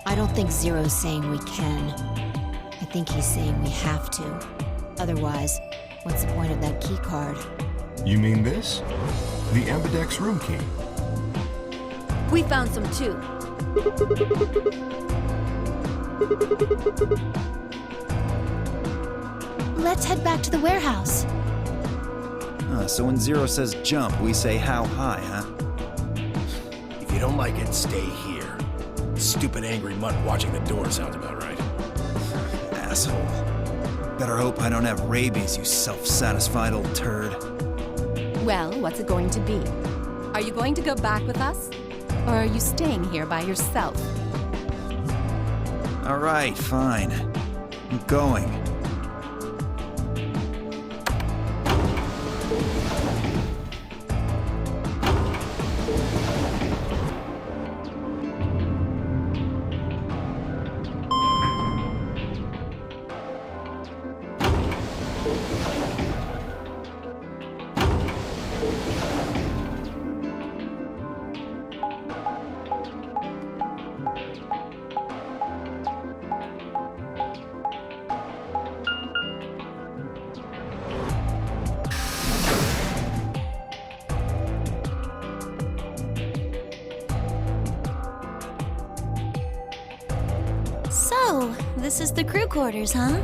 I don't think Zero's saying we can. I think he's saying we have to. Otherwise, what's the point of that key card? You mean this? The Ambidex room key. We found some too. Let's head back to the warehouse. So when Zero says jump, we say how high, huh? If you don't like it, stay here. Stupid angry mutt watching the door sounds about right. Asshole. Better hope I don't have rabies, you self-satisfied old turd. Well, what's it going to be? Are you going to go back with us? Or are you staying here by yourself? All right, fine. I'm going. So, this is the crew quarters, huh?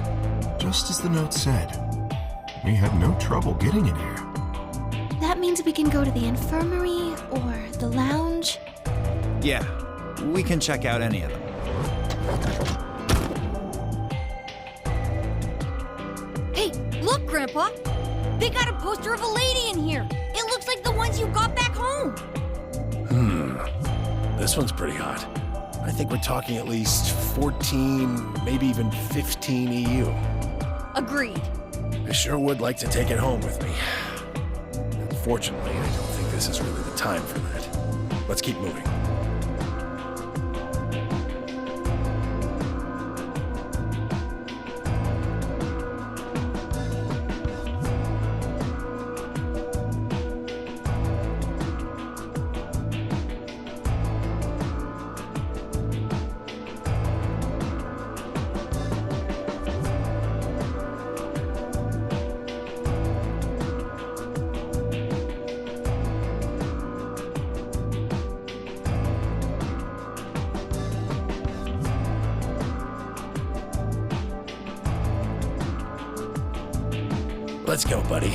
Just as the note said. We had no trouble getting in here. That means we can go to the infirmary or the lounge. Yeah, we can check out any of them. Hey, look, Grandpa! They got a poster of a lady in here! It looks like the ones you got back home! This one's pretty hot. I think we're talking at least 14, maybe even 15 EU. Agreed. I sure would like to take it home with me. Unfortunately, I don't think this is really the time for that. Let's keep moving. Let's go, buddy.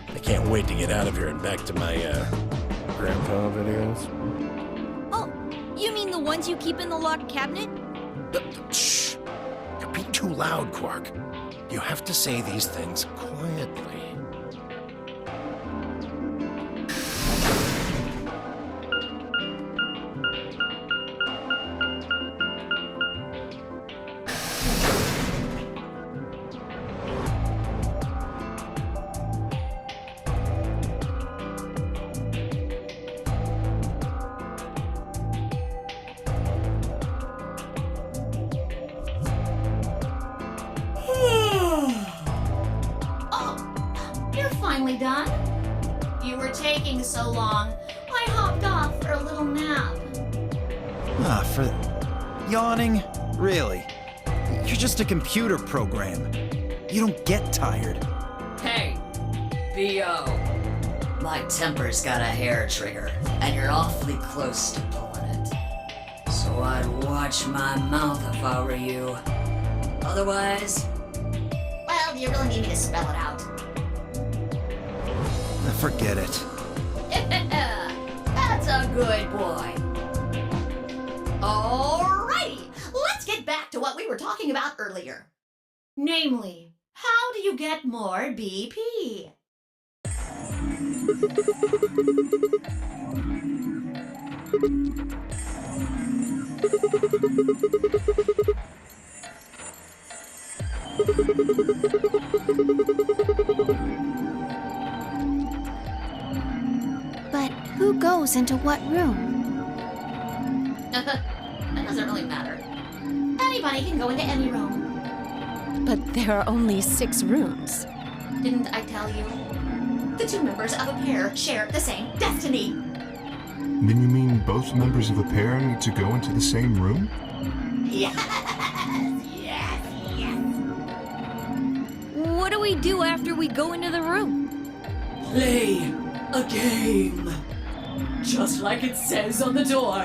I can't wait to get out of here and back to my, grandpa videos. Oh, you mean the ones you keep in the locked cabinet? Shh! You're being too loud, Quark. You have to say these things quietly. Finally done? You were taking so long, I hopped off for a little nap. For yawning? Really? You're just a computer program. You don't get tired. Hey, B.O. My temper's got a hair trigger, and you're awfully close to pulling it. So I'd watch my mouth if I were you. Otherwise... Well, do you really need me to spell it out? Forget it. That's a good boy. Alrighty, let's get back to what we were talking about earlier. Namely, how do you get more BP? But who goes into what room? That doesn't really matter. Anybody can go into any room. But there are only 6 rooms. Didn't I tell you? The 2 members of a pair share the same destiny. Then you mean both members of a pair need to go into the same room? Yes, yes, yes. What do we do after we go into the room? Play a game. Just like it says on the door.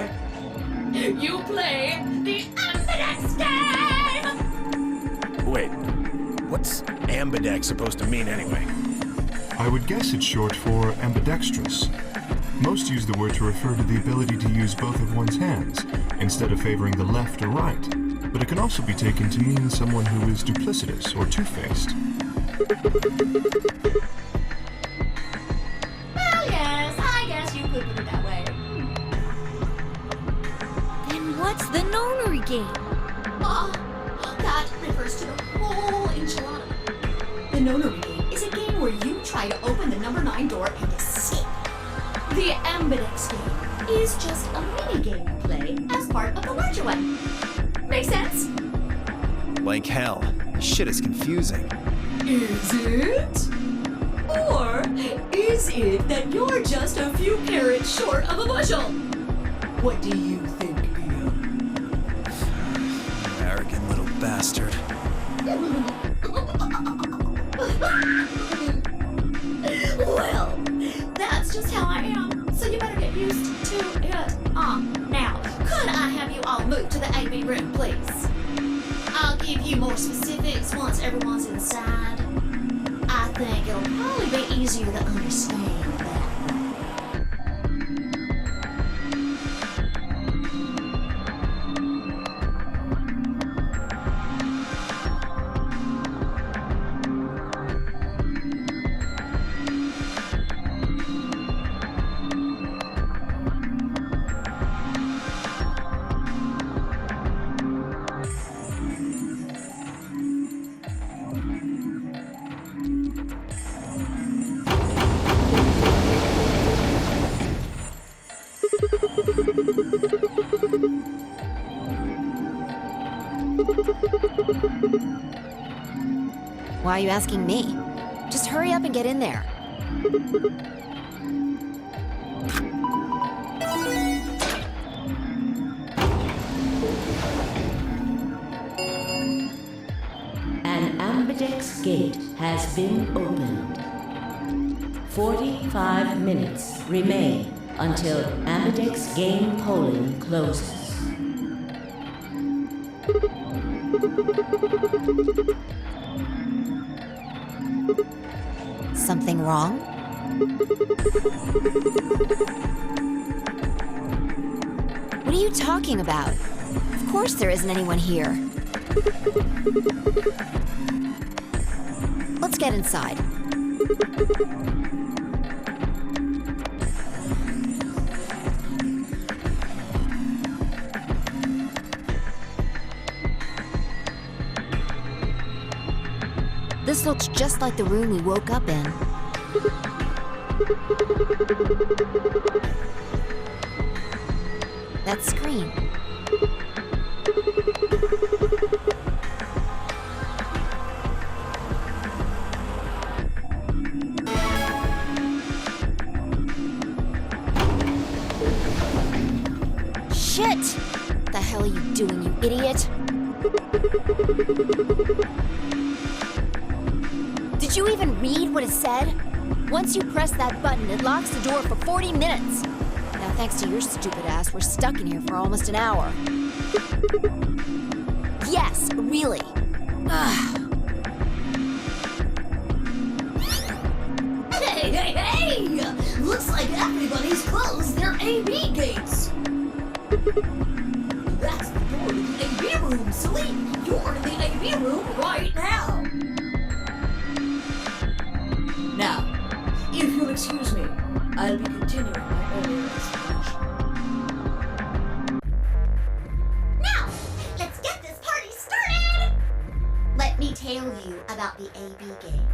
You play the Ambidex game! Wait, what's ambidex supposed to mean anyway? I would guess it's short for ambidextrous. Most use the word to refer to the ability to use both of one's hands, instead of favoring the left or right. But it can also be taken to mean someone who is duplicitous or two-faced. Well, yes, I guess you could put it that way. Then what's the Nonary game? That refers to the whole enchilada. The Nonary game is a game where you try to open the number 9 door and escape. The Ambidex game is just a mini game you play as part of the larger one. Make sense? Like hell. This shit is confusing. Is it? Or is it that you're just a few carrots short of a bushel? What do you think, Pia? Arrogant little bastard. Well, that's just how I am, so you better get used to it. Now, could I have you all move to the AB room, please? I'll give you more specifics once everyone's inside. I think it'll probably be easier to understand that way. Why are you asking me? Just hurry up and get in there. An ambidex gate has been opened. 45 minutes remain until ambidex game polling closes. Something wrong? What are you talking about? Of course there isn't anyone here. Let's get inside. This looks just like the room we woke up in. That screen. Shit! What the hell are you doing, you idiot? Did you even read what it said? Once you press that button, it locks the door for 40 minutes. Now, thanks to your stupid ass, we're stuck in here for almost an hour. Yes, really. Ugh. Hey! Looks like everybody's closed their AB gates. That's the door to the AB room, silly. You're in the AB room right now. Now, if you'll excuse me, I'll be continuing my earlier explanation. Now, let's get this party started! Let me tell you about the AB game.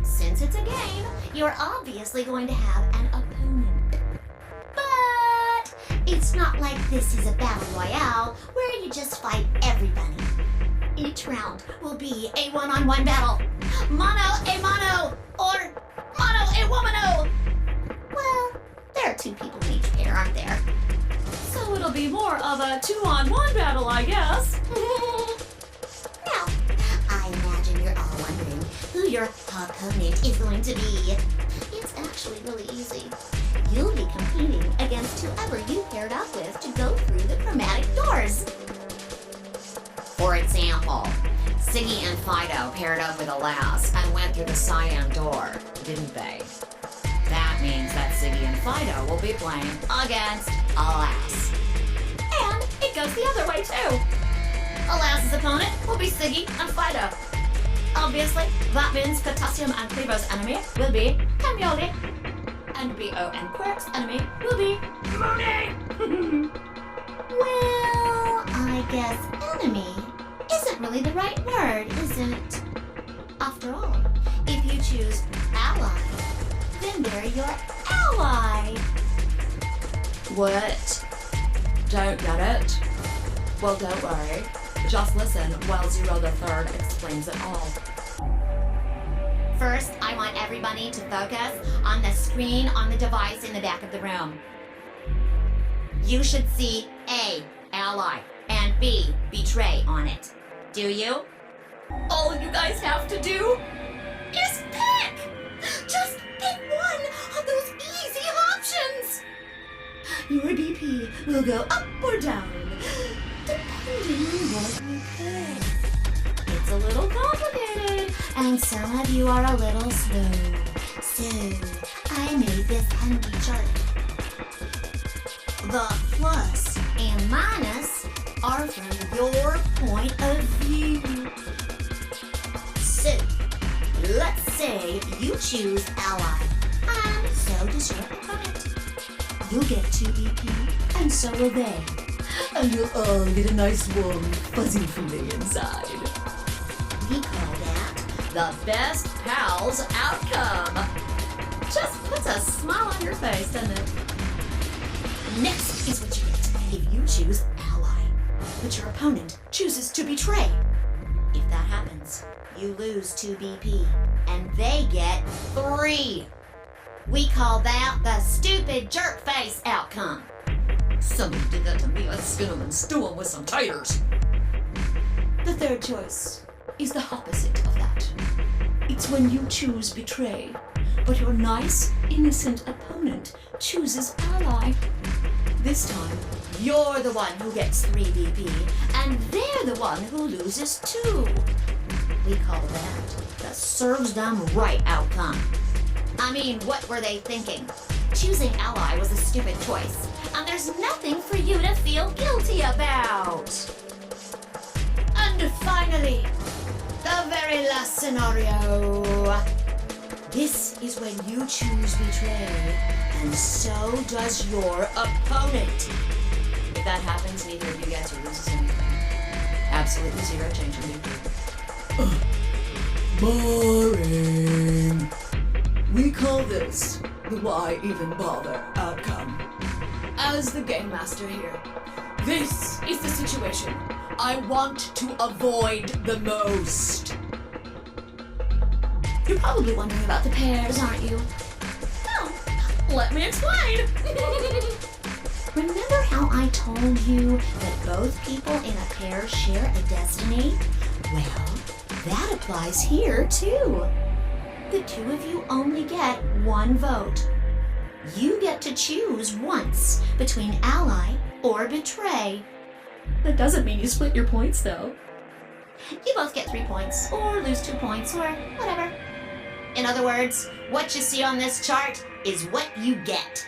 Since it's a game, you're obviously going to have an opponent. But it's not like this is a battle royale where you just fight everybody. Each round will be a one-on-one battle. Mono a mono, or mono a womano. Well, there are 2 people in each pair, aren't there? So it'll be more of a 2-on-1 battle, I guess. Now, I imagine you're all wondering who your opponent is going to be. It's actually really easy. You'll be competing against whoever you paired up with to go through the chromatic doors. For example, Siggy and Fido paired up with Alas and went through the cyan door, didn't they? That means that Siggy and Fido will be playing against Alas. And it goes the other way too. Alas's opponent will be Siggy and Fido. Obviously, that means Potassium and Clevo's enemy will be Camioli. And B.O. and Quirk's enemy will be Mooney. Well, I guess enemy isn't really the right word, is it? After all, if you choose ally, then they're your ally. What? Don't get it? Well, don't worry. Just listen while Zero the Third explains it all. First, I want everybody to focus on the screen on the device in the back of the room. You should see A, ally, and B, betray on it. Do you? All you guys have to do is pick! Just pick one of those easy options! Your BP will go up or down, depending on what you pick. It's a little complicated, and some of you are a little slow. So, I made this handy chart. The plus and minus are from your point of view. So, let's say you choose ally, and so does your opponent. You'll get 2 BP, and so will they. And you'll all get a nice warm, fuzzy feeling inside. We call that the best pals outcome. Just puts a smile on your face, doesn't it? Next is what you get if you choose ally, but your opponent chooses to betray. If that happens, you lose 2 BP, and they get 3. We call that the stupid jerk face outcome. Somebody did that to me. I'd skin them and stew them with some taters. The third choice is the opposite of that. It's when you choose betray, but your nice, innocent opponent chooses ally. This time, you're the one who gets 3 BP, and they're the one who loses 2. We call that the serves them right outcome. I mean, what were they thinking? Choosing ally was a stupid choice, and there's nothing for you to feel guilty about. And finally, the very last scenario. This is when you choose betray, and so does your opponent. If that happens, neither of you guys will lose anything. Absolutely 0 change in BP. Boring. We call this the why even bother outcome. As the game master here, this is the situation I want to avoid the most. You're probably wondering about the pairs, aren't you? Well, let me explain. Remember how I told you that both people in a pair share a destiny? Well, that applies here too. The 2 of you only get 1 vote. You get to choose once between ally or betray. That doesn't mean you split your points, though. You both get 3 points, or lose 2 points, or whatever. In other words, what you see on this chart is what you get.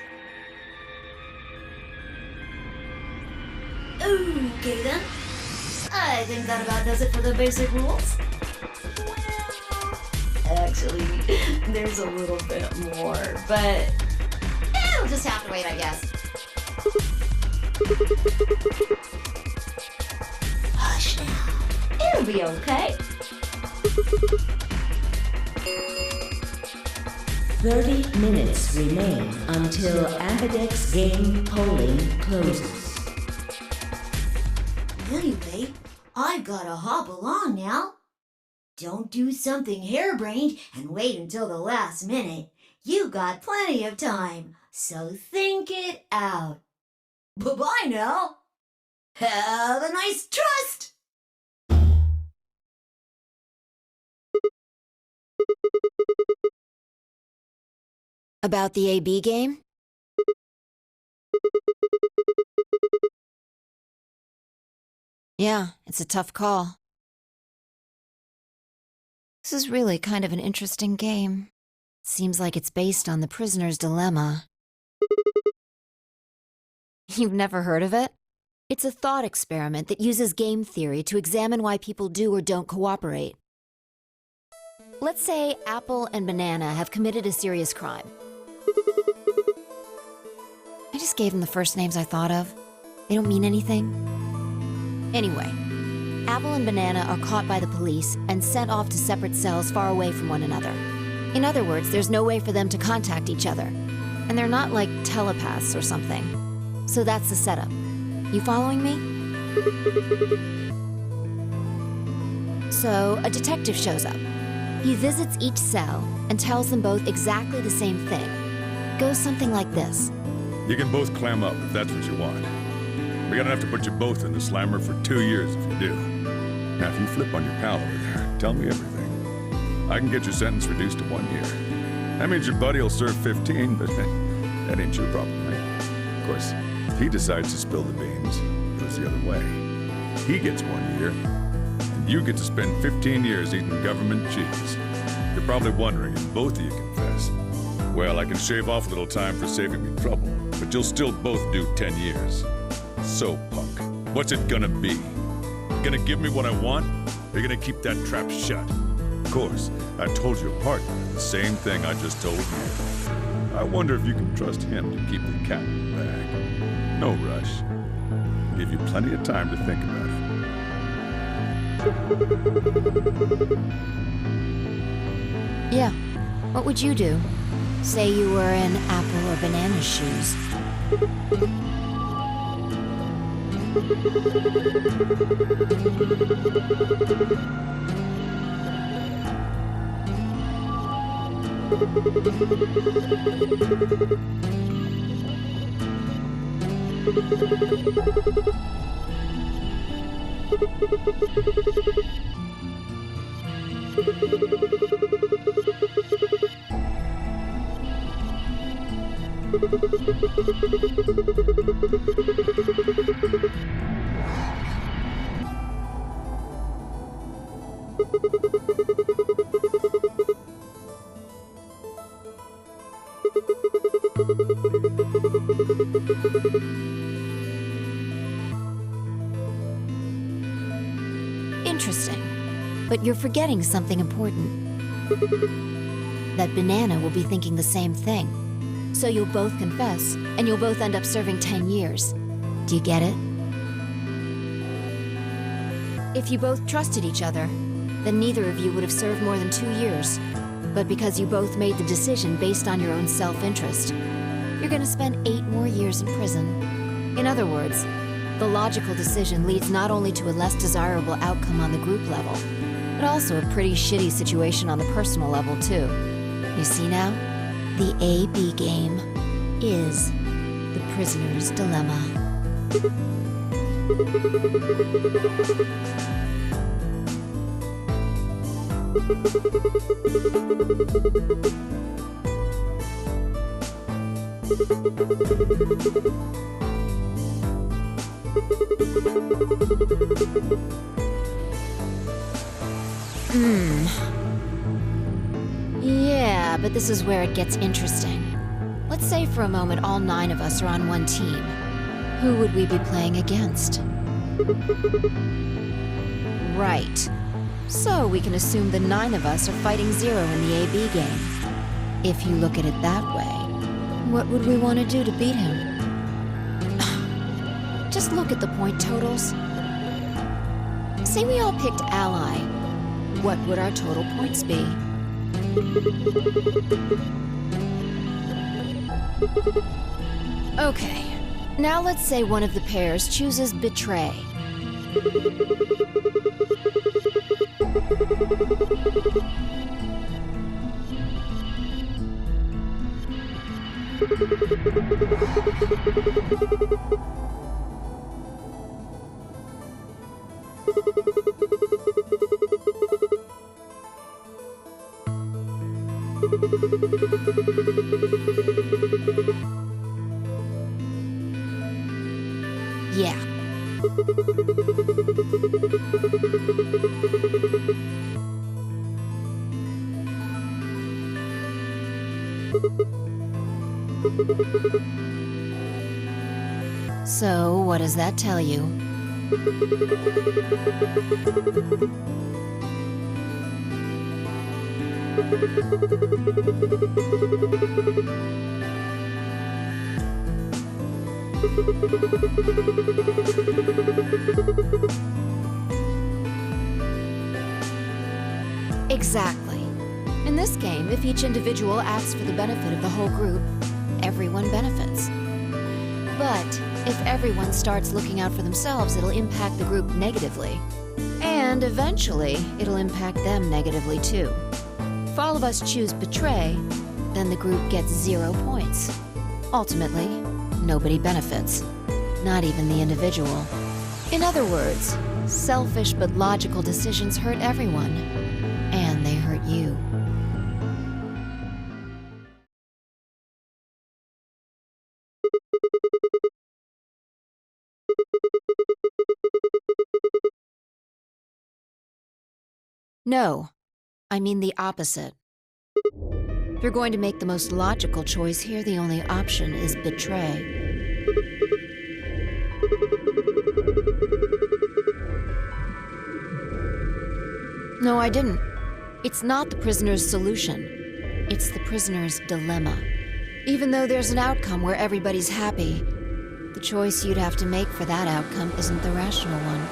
Okay then. I think that about does it for the basic rules. Actually, there's a little bit more, but it'll just have to wait, I guess. Hush now. It'll be okay. 30 minutes remain until Ambidex game polling closes. Anyway, I've gotta hop along now. Don't do something harebrained and wait until the last minute. You got plenty of time, so think it out. Bye-bye now. Have a nice trust. About the AB game? Yeah, it's a tough call. This is really kind of an interesting game. Seems like it's based on the prisoner's dilemma. You've never heard of it? It's a thought experiment that uses game theory to examine why people do or don't cooperate. Let's say Apple and Banana have committed a serious crime. I just gave them the first names I thought of. They don't mean anything. Anyway, Apple and Banana are caught by the police and sent off to separate cells far away from one another. In other words, there's no way for them to contact each other. And they're not like telepaths or something. So that's the setup. You following me? So, a detective shows up. He visits each cell and tells them both exactly the same thing. It goes something like this. You can both clam up if that's what you want. We're gonna have to put you both in the slammer for 2 years if you do. Now, if you flip on your pal over there, tell me everything. I can get your sentence reduced to 1 year. That means your buddy will serve 15, but that ain't your problem, right? Of course, if he decides to spill the beans, it goes the other way. He gets 1 year, and you get to spend 15 years eating government cheese. You're probably wondering if both of you confess. Well, I can shave off a little time for saving me trouble, but you'll still both do 10 years. So, punk, what's it gonna be? Gonna give me what I want? Or you gonna keep that trap shut? Of course, I told your partner the same thing I just told you. I wonder if you can trust him to keep the cat in the bag. No rush. I'll give you plenty of time to think about it. Yeah. What would you do? Say you were in Apple or Banana's shoes. Interesting. But you're forgetting something important. That Banana will be thinking the same thing. So you'll both confess, and you'll both end up serving 10 years. Do you get it? If you both trusted each other, then neither of you would have served more than 2 years. But because you both made the decision based on your own self-interest, you're gonna spend 8 more years in prison. In other words, the logical decision leads not only to a less desirable outcome on the group level, but also a pretty shitty situation on the personal level, too. You see now? The AB game is the prisoner's dilemma. Yeah, but this is where it gets interesting. Let's say for a moment all 9 of us are on one team. Who would we be playing against? Right. So we can assume the 9 of us are fighting Zero in the AB game. If you look at it that way, what would we want to do to beat him? Just look at the point totals. Say we all picked Ally. What would our total points be? Okay, now let's say one of the pairs chooses Betray. Yeah. So, what does that tell you? Exactly. In this game, if each individual acts for the benefit of the whole group, everyone benefits. But if everyone starts looking out for themselves, it'll impact the group negatively. And eventually, it'll impact them negatively too. If all of us choose betray, then the group gets 0 points. Ultimately, nobody benefits. Not even the individual. In other words, selfish but logical decisions hurt everyone. And they hurt you. No, I mean the opposite. If you're going to make the most logical choice here, the only option is betray. No, I didn't. It's not the prisoner's solution. It's the prisoner's dilemma. Even though there's an outcome where everybody's happy, the choice you'd have to make for that outcome isn't the rational one.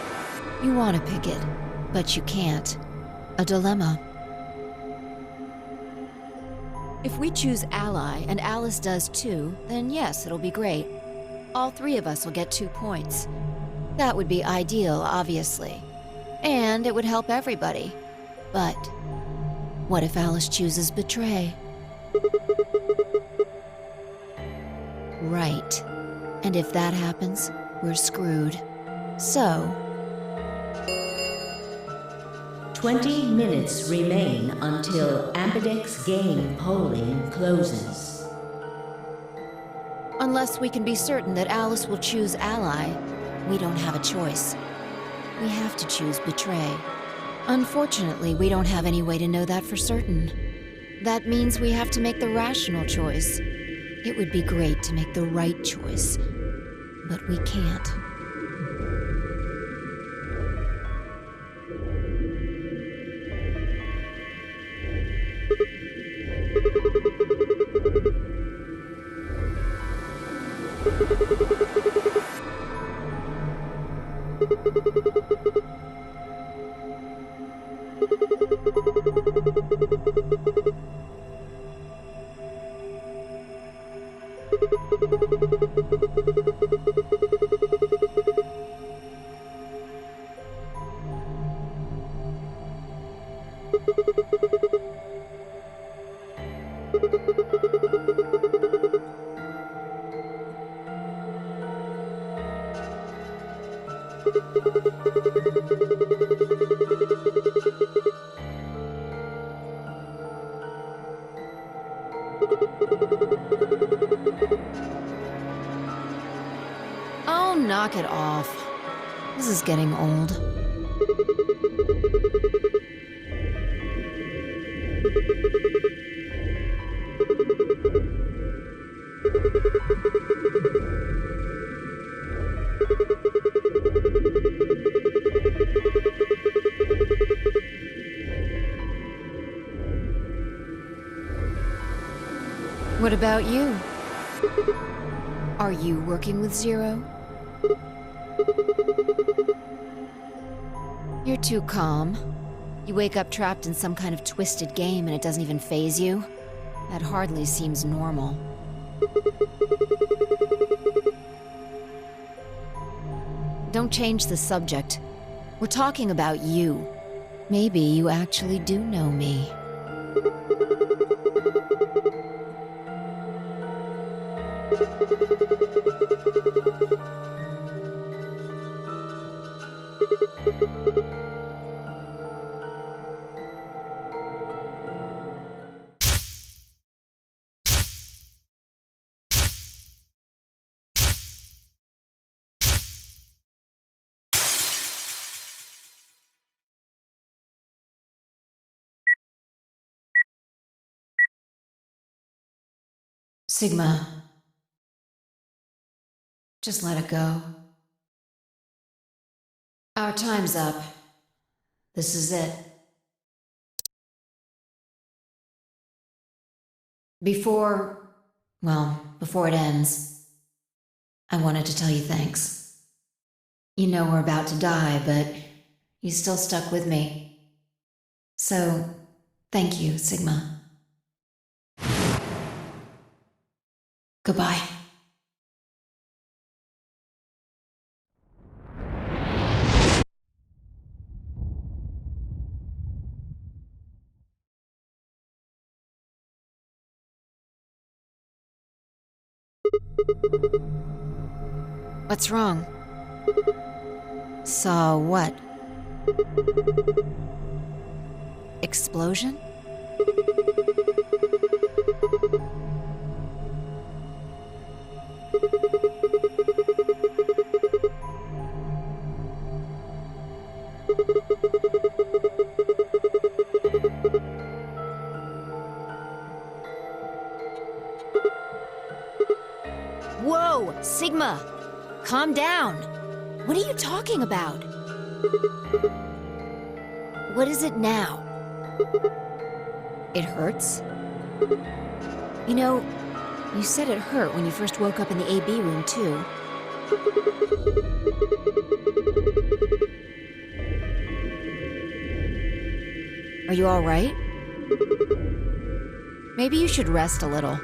You want to pick it, but you can't. A dilemma. If we choose ally, and Alice does too, then yes, it'll be great. All 3 of us will get 2 points. That would be ideal, obviously. And it would help everybody. But what if Alice chooses betray? Right. And if that happens, we're screwed. So... 20 minutes remain until Ambidex game polling closes. Unless we can be certain that Alice will choose ally, we don't have a choice. We have to choose betray. Unfortunately, we don't have any way to know that for certain. That means we have to make the rational choice. It would be great to make the right choice, but we can't. Oh, knock it off. This is getting old. What about you? Are you working with Zero? You're too calm. You wake up trapped in some kind of twisted game and it doesn't even faze you? That hardly seems normal. Don't change the subject. We're talking about you. Maybe you actually do know me. Sigma, just let it go. Our time's up. This is it. Before it ends, I wanted to tell you thanks. You know we're about to die, but you still stuck with me. So, thank you, Sigma. Goodbye. What's wrong? Saw what? Explosion? Whoa, Sigma! Calm down! What are you talking about? What is it now? It hurts? You know, you said it hurt when you first woke up in the AB room, too. Are you all right? Maybe you should rest a little.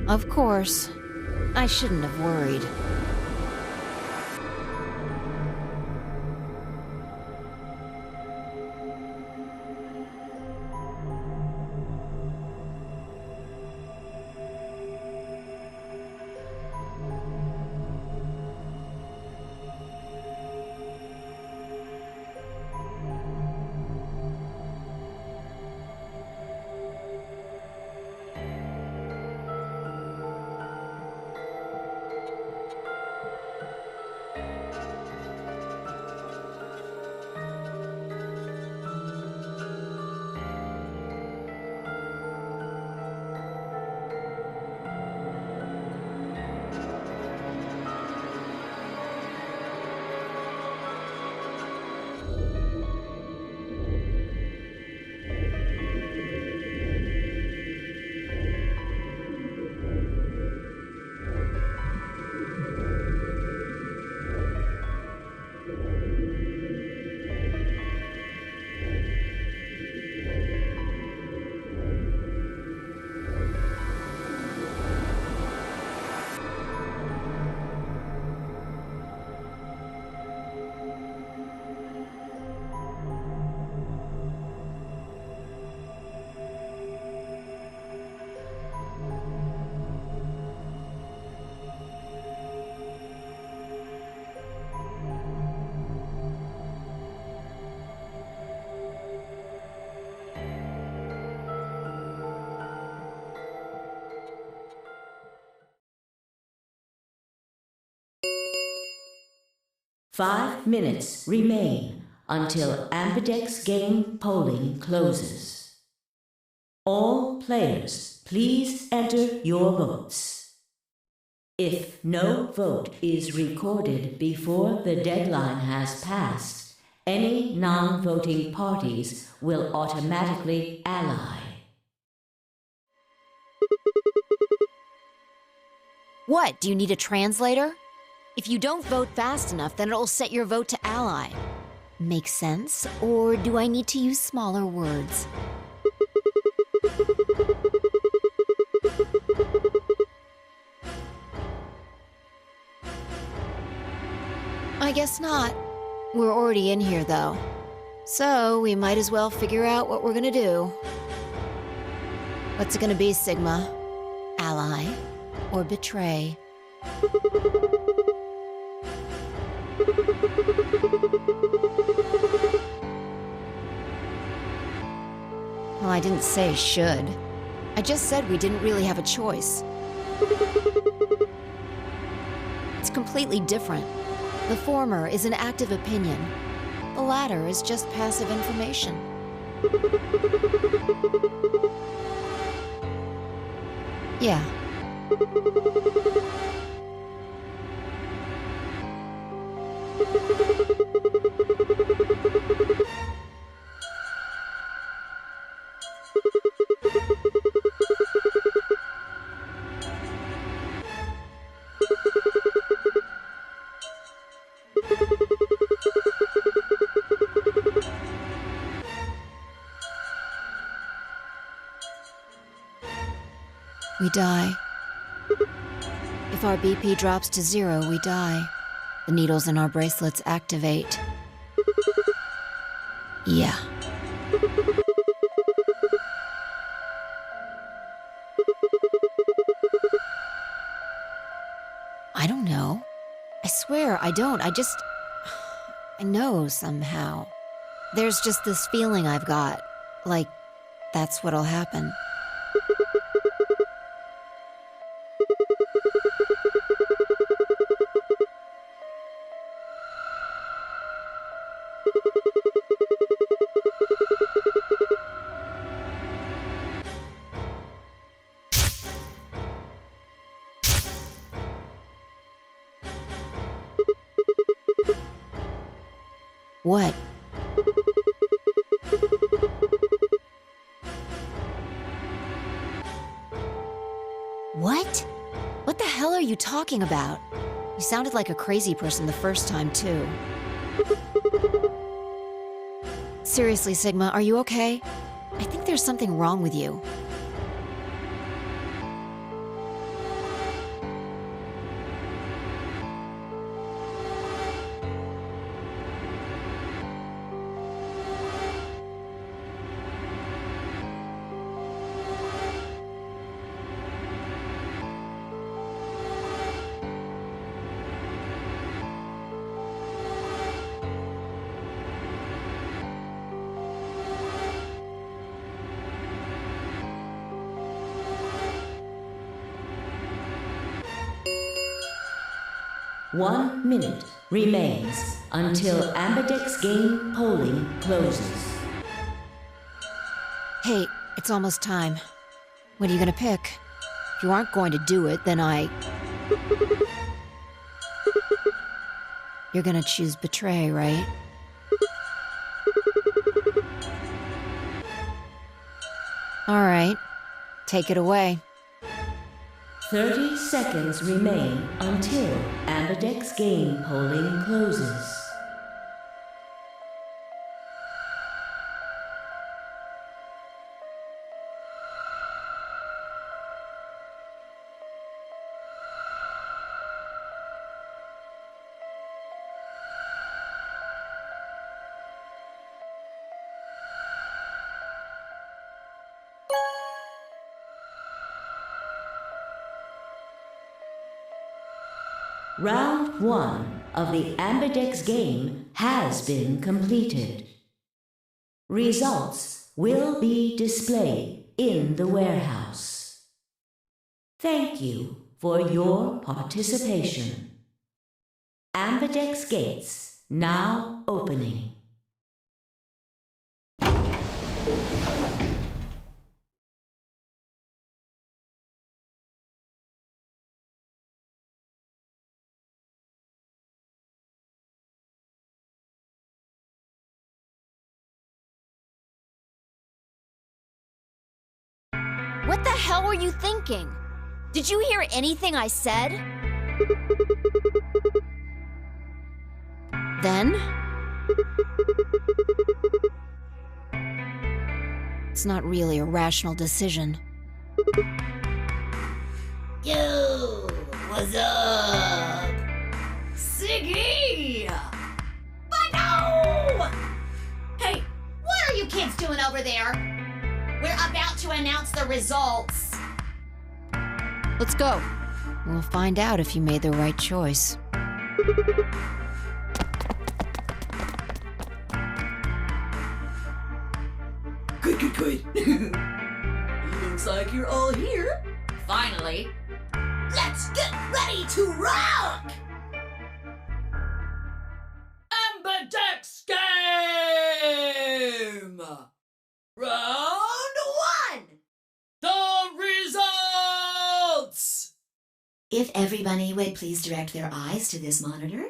Of course. I shouldn't have worried. Five minutes remain until Ambidex game polling closes. All players, please enter your votes. If no vote is recorded before the deadline has passed, any non-voting parties will automatically ally. What, do you need a translator? If you don't vote fast enough, then it'll set your vote to ally. Make sense? Or do I need to use smaller words? I guess not. We're already in here, though. So, we might as well figure out what we're gonna do. What's it gonna be, Sigma? Ally or betray? Well, I didn't say should. I just said we didn't really have a choice. It's completely different. The former is an active opinion. The latter is just passive information. Yeah. We die. If our BP drops to 0, we die. The needles in our bracelets activate. Yeah. I don't know. I swear I don't. I know somehow. There's just this feeling I've got. Like, that's what'll happen. What? What? What the hell are you talking about? You sounded like a crazy person the first time, too. Seriously, Sigma, are you okay? I think there's something wrong with you. One minute remains until Ambidex game polling closes. Hey, it's almost time. What are you gonna pick? If you aren't going to do it, then You're gonna choose betray, right? All right. Take it away. 30 seconds remain until Ambidex game polling closes. Round 1 of the Ambidex game has been completed. Results will be displayed in the warehouse. Thank you for your participation. Ambidex gates now opening. What the hell were you thinking? Did you hear anything I said? Then? It's not really a rational decision. Yo, what's up? Siggy! over there. We're about to announce the results. Let's go. We'll find out if you made the right choice. Good. Looks like you're all here. Finally. Let's get ready to rock! Ambidex game! Round 1! The results! If everybody would please direct their eyes to this monitor.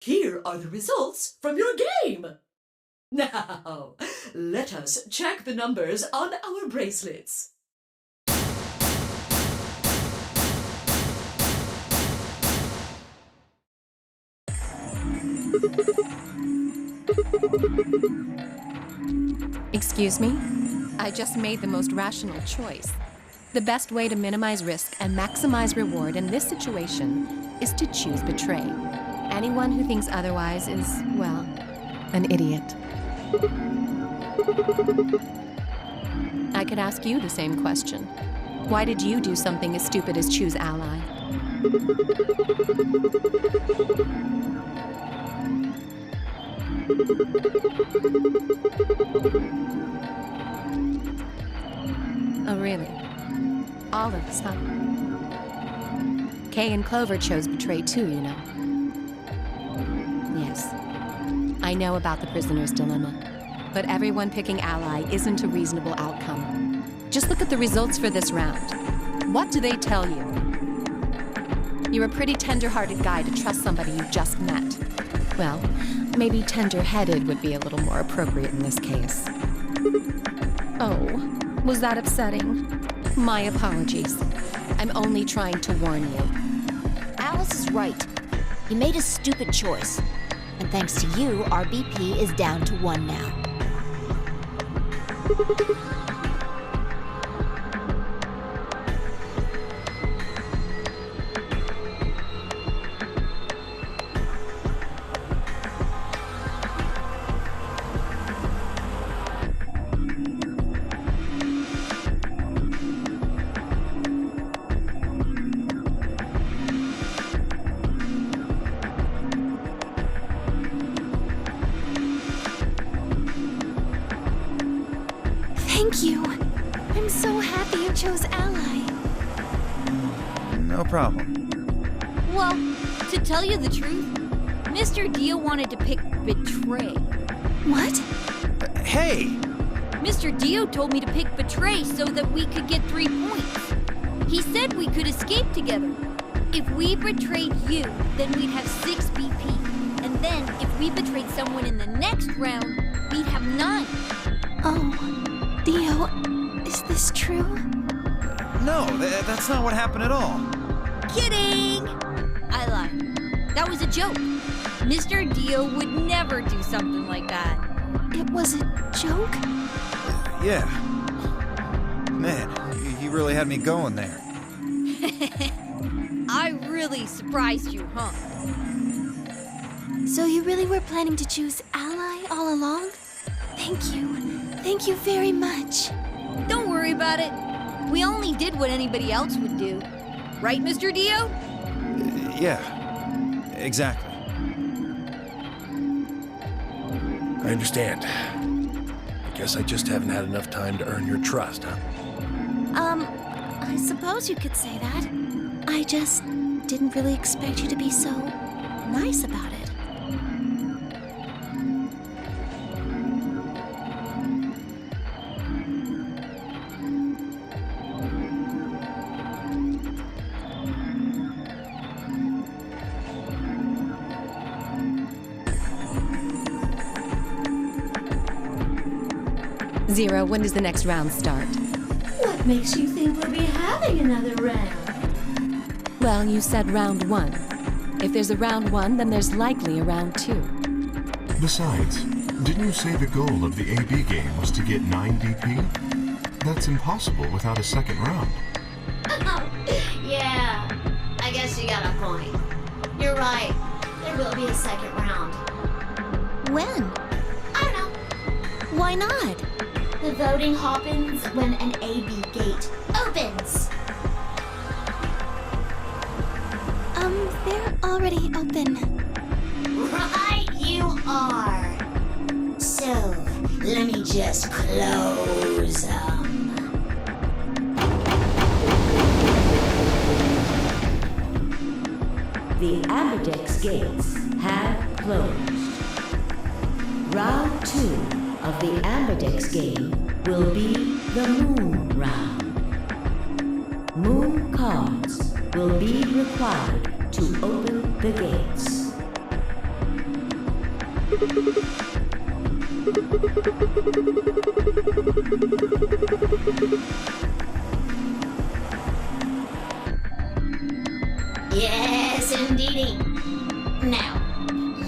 Here are the results from your game. Now, let us check the numbers on our bracelets. Excuse me? I just made the most rational choice. The best way to minimize risk and maximize reward in this situation is to choose betray. Anyone who thinks otherwise is, well, an idiot. I could ask you the same question. Why did you do something as stupid as choose ally? Oh, really? All of us, huh? Kay and Clover chose betray too, you know. Yes. I know about the prisoner's dilemma, but everyone picking ally isn't a reasonable outcome. Just look at the results for this round. What do they tell you? You're a pretty tender-hearted guy to trust somebody you just met. Well, maybe tender-headed would be a little more appropriate in this case. Oh, was that upsetting? My apologies. I'm only trying to warn you. Alice is right. You made a stupid choice. And thanks to you, our BP is down to 1 now. Thank you. I'm so happy you chose ally. No problem. Well, to tell you the truth, Mr. Dio wanted to pick betray. What? Hey! Mr. Dio told me to pick betray so that we could get 3 points. He said we could escape together. If we betrayed you, then we'd have 6 BP. And then, if we betrayed someone in the next round, we'd have 9. Oh, Dio, is this true? No, that's not what happened at all. Kidding! I lied. That was a joke. Mr. Dio would never do something like that. It was a joke? Yeah. Man, he really had me going there. I really surprised you, huh? So you really were planning to choose ally all along? Thank you. Thank you very much. Don't worry about it. We only did what anybody else would do. Right, Mr. Dio? Yeah, exactly. I understand. I guess I just haven't had enough time to earn your trust, huh? I suppose you could say that. I just didn't really expect you to be so nice about it. Zero, when does the next round start? What makes you think we'll be having another round? Well, you said round 1. If there's a round 1, then there's likely a round 2. Besides, didn't you say the goal of the AB game was to get 9 BP? That's impossible without a second round. Yeah, I guess you got a point. You're right. There will be a second round. When? I don't know. Why not? The voting happens when an AB gate opens. They're already open. Right, you are. So, let me just close them. The Amberdex gates have closed. Round 2 of the Amberdex game will be the Moon round. Moon cards will be required to open the gates. Yes, indeedy. Now,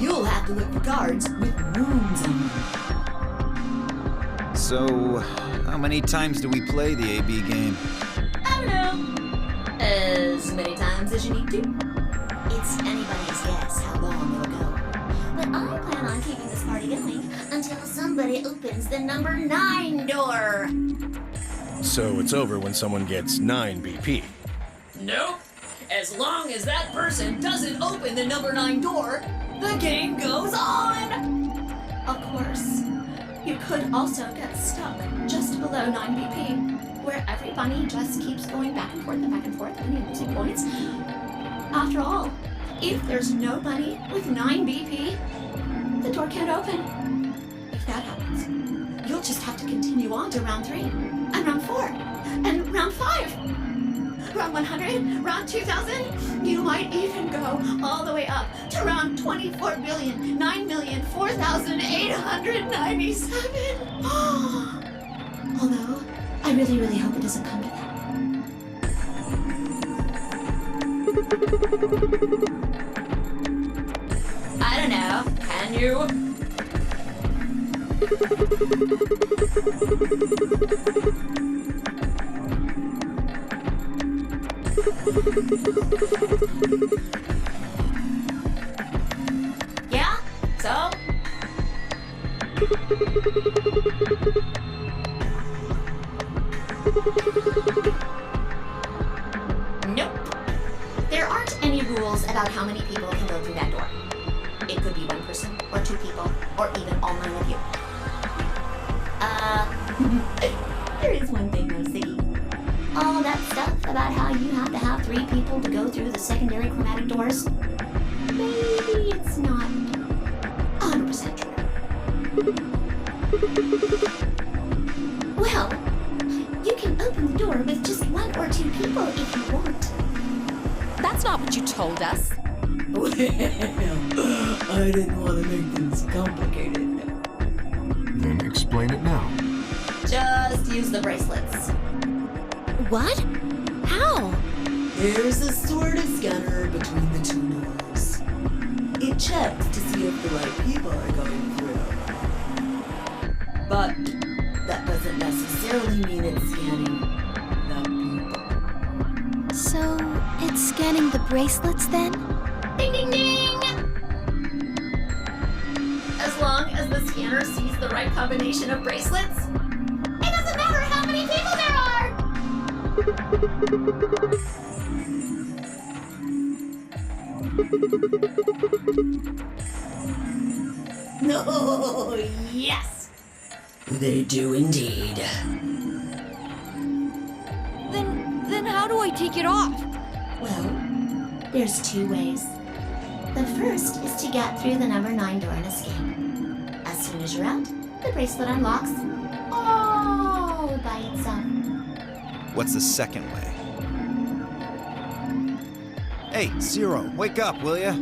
you'll have to look for cards with moons on them. So, how many times do we play the AB game? I don't know. As many times as you need to. It's anybody's guess how long it'll go. But I plan on keeping this party going until somebody opens the number 9 door. So it's over when someone gets 9 BP. Nope. As long as that person doesn't open the number 9 door, the game goes on! Of course, you could also get stuck just below 9 BP, where every bunny just keeps going back and forth and you're losing points. After all, if there's no bunny with 9 BP, the door can't open. If that happens, you'll just have to continue on to round 3, and round 4, and round 5. Round 100, round 2000, you might even go all the way up to round 24,9,004,897. Although, I really, really hope it doesn't come to that. I don't know, can you? Yeah? So? Nope. There aren't any rules about how many people can go through that door. It could be 1 person, or 2 people, or even all 9 of you. There is one thing though, Siggy. All that stuff about how you have to have 3 people to go through the secondary chromatic doors, maybe it's not 100% true. Well, you can open the door with just 1 or 2 people if you want. That's not what you told us. Well, I didn't want to make things complicated. Then explain it now. Just use the bracelets. What? How? There's a sort of scanner between the 2 doors. It checks to see if the right people are going through. But that doesn't necessarily mean it's scanning the people. So, it's scanning the bracelets then? Ding ding ding! As long as the scanner sees the right combination of bracelets, it doesn't matter how many people there are! No, yes! They do indeed. Then how do I take it off? Well, there's 2 ways. The first is to get through the number 9 door and escape. As soon as you're out, the bracelet unlocks all by itself. What's the second way? Hey, Zero, wake up, will ya?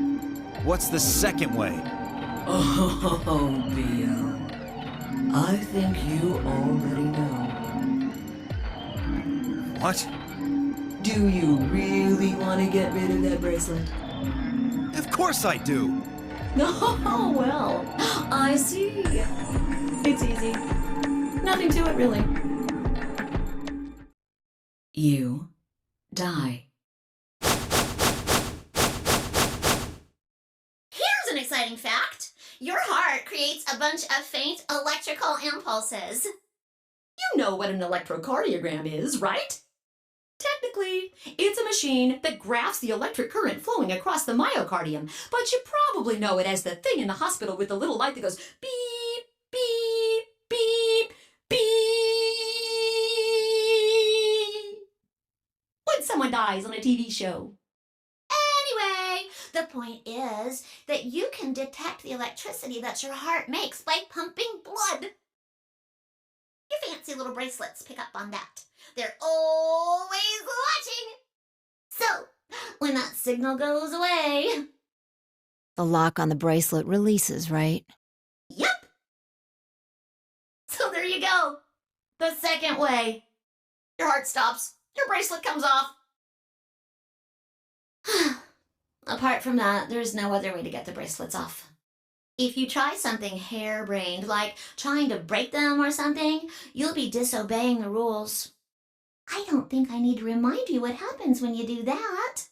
What's the second way? Oh, B.O. I think you already know. What? Do you really want to get rid of that bracelet? Of course I do. Oh, well, I see. It's easy. Nothing to it, really. You die. Here's an exciting fact. Your heart creates a bunch of faint electrical impulses. You know what an electrocardiogram is, right? Technically, it's a machine that graphs the electric current flowing across the myocardium, but you probably know it as the thing in the hospital with the little light that goes beep, beep, beep, beep. When someone dies on a TV show. Anyway, the point is that you can detect the electricity that your heart makes by pumping blood. Your fancy little bracelets pick up on that. They're always watching. So, when that signal goes away... The lock on the bracelet releases, right? Yep. So there you go. The second way. Your heart stops. Your bracelet comes off. Apart from that, there's no other way to get the bracelets off. If you try something harebrained, like trying to break them or something, you'll be disobeying the rules. I don't think I need to remind you what happens when you do that.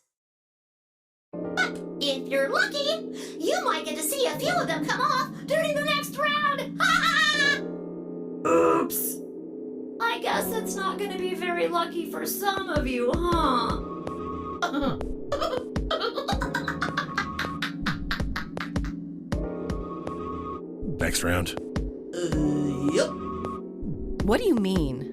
But if you're lucky, you might get to see a few of them come off during the next round. Oops. I guess it's not going to be very lucky for some of you, huh? Next round. Yep. What do you mean?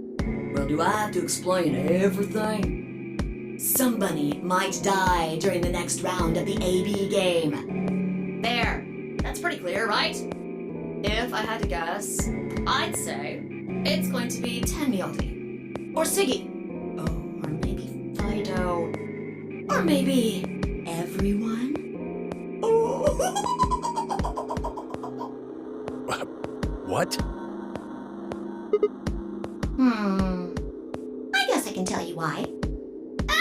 Well, do I have to explain everything? Somebody might die during the next round of the AB game. There. That's pretty clear, right? If I had to guess, I'd say it's going to be Tenmyaldi. Or Siggy. Oh, or maybe Fido. Or maybe everyone. Oh. What? I guess I can tell you why.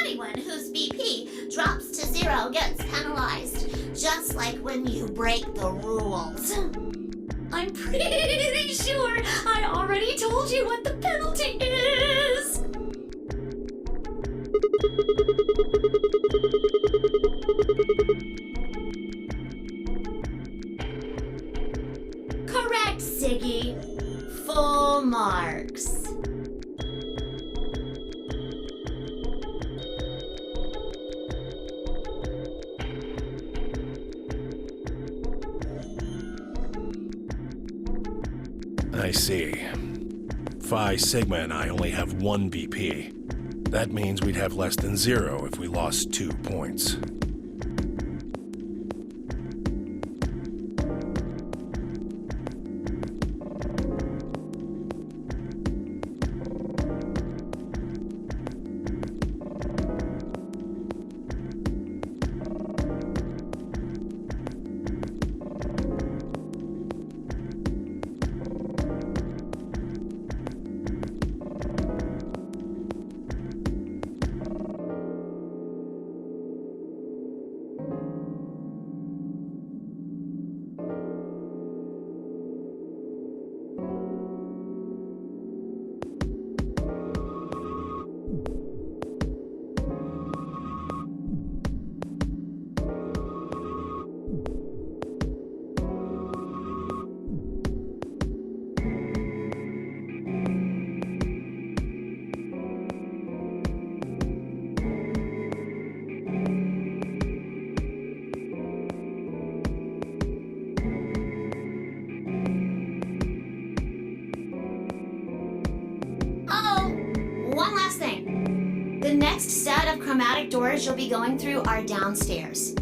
Anyone whose BP drops to 0 gets penalized, just like when you break the rules. I'm pretty sure I already told you what the penalty is. Correct, Siggy. Full marks. I see. Phi Sigma and I only have 1 BP. That means we'd have less than 0 if we lost 2 points. The next set of chromatic doors you'll be going through are downstairs.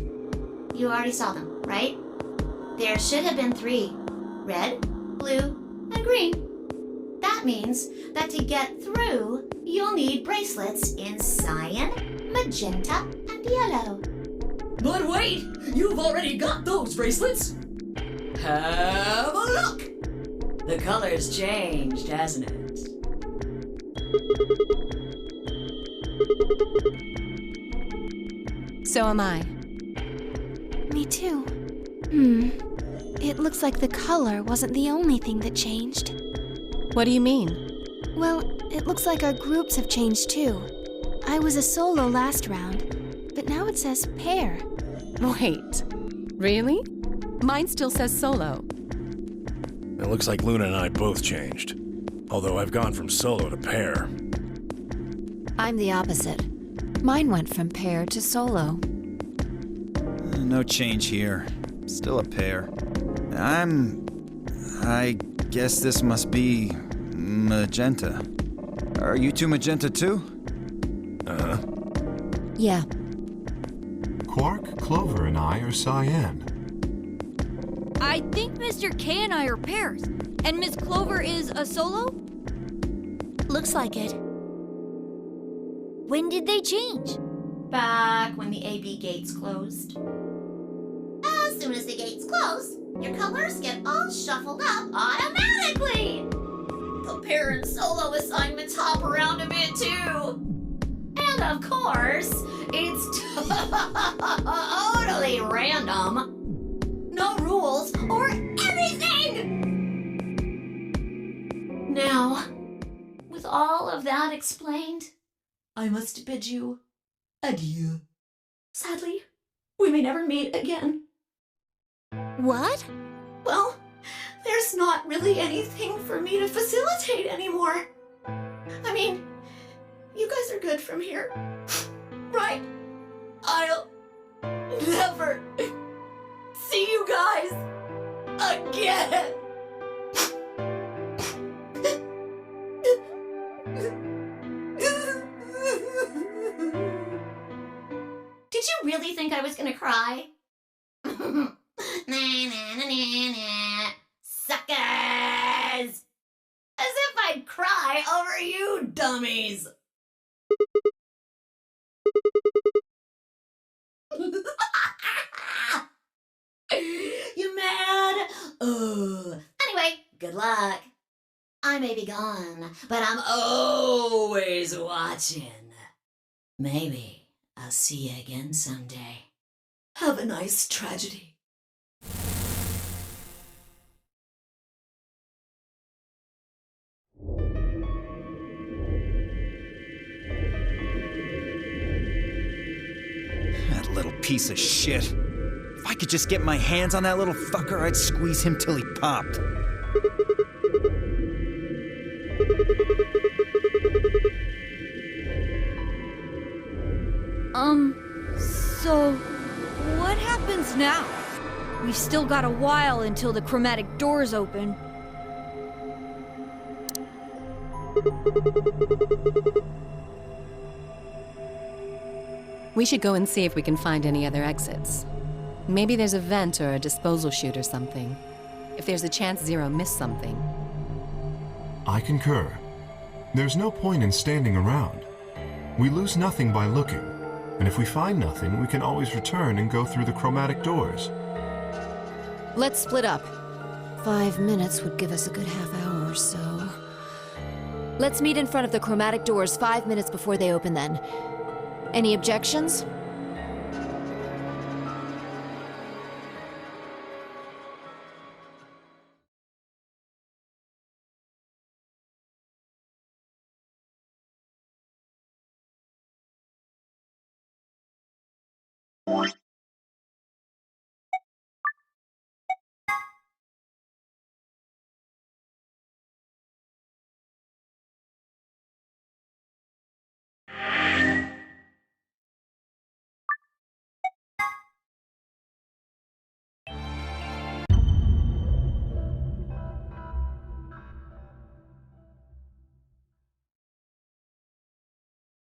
You already saw them, right? There should have been 3. Red, blue, and green. That means that to get through, you'll need bracelets in cyan, magenta, and yellow. But wait! You've already got those bracelets! Have a look! The color's changed, hasn't it? So am I. Me too. It looks like the color wasn't the only thing that changed. What do you mean? Well, it looks like our groups have changed too. I was a solo last round, but now it says pair. Wait, really? Mine still says solo. It looks like Luna and I both changed. Although I've gone from solo to pair. I'm the opposite. Mine went from pair to solo. No change here. Still a pair. I guess this must be magenta. Are you two magenta too? Uh-huh. Yeah. Quark, Clover, and I are cyan. I think Mr. K and I are pairs. And Miss Clover is a solo? Looks like it. When did they change? Back when the AB gates closed. As soon as the gates close, your colors get all shuffled up automatically. The pair and solo assignments hop around a bit too. And of course, it's totally random. No rules or anything! Now, with all of that explained, I must bid you adieu. Sadly, we may never meet again. What? Well, there's not really anything for me to facilitate anymore. I mean, you guys are good from here, right? I'll never see you guys again. Did you really think I was gonna cry? Nah, nah, nah, nah, nah. Suckers! As if I'd cry over you dummies! You mad? Anyway, good luck. I may be gone, but I'm always watching. Maybe I'll see you again someday. Have a nice tragedy. That little piece of shit. If I could just get my hands on that little fucker, I'd squeeze him till he popped. So what happens now? We've still got a while until the chromatic doors open. We should go and see if we can find any other exits. Maybe there's a vent or a disposal chute or something. If there's a chance Zero missed something. I concur. There's no point in standing around. We lose nothing by looking, and if we find nothing, we can always return and go through the chromatic doors. Let's split up. 5 minutes would give us a good half hour or so. Let's meet in front of the chromatic doors 5 minutes before they open then. Any objections?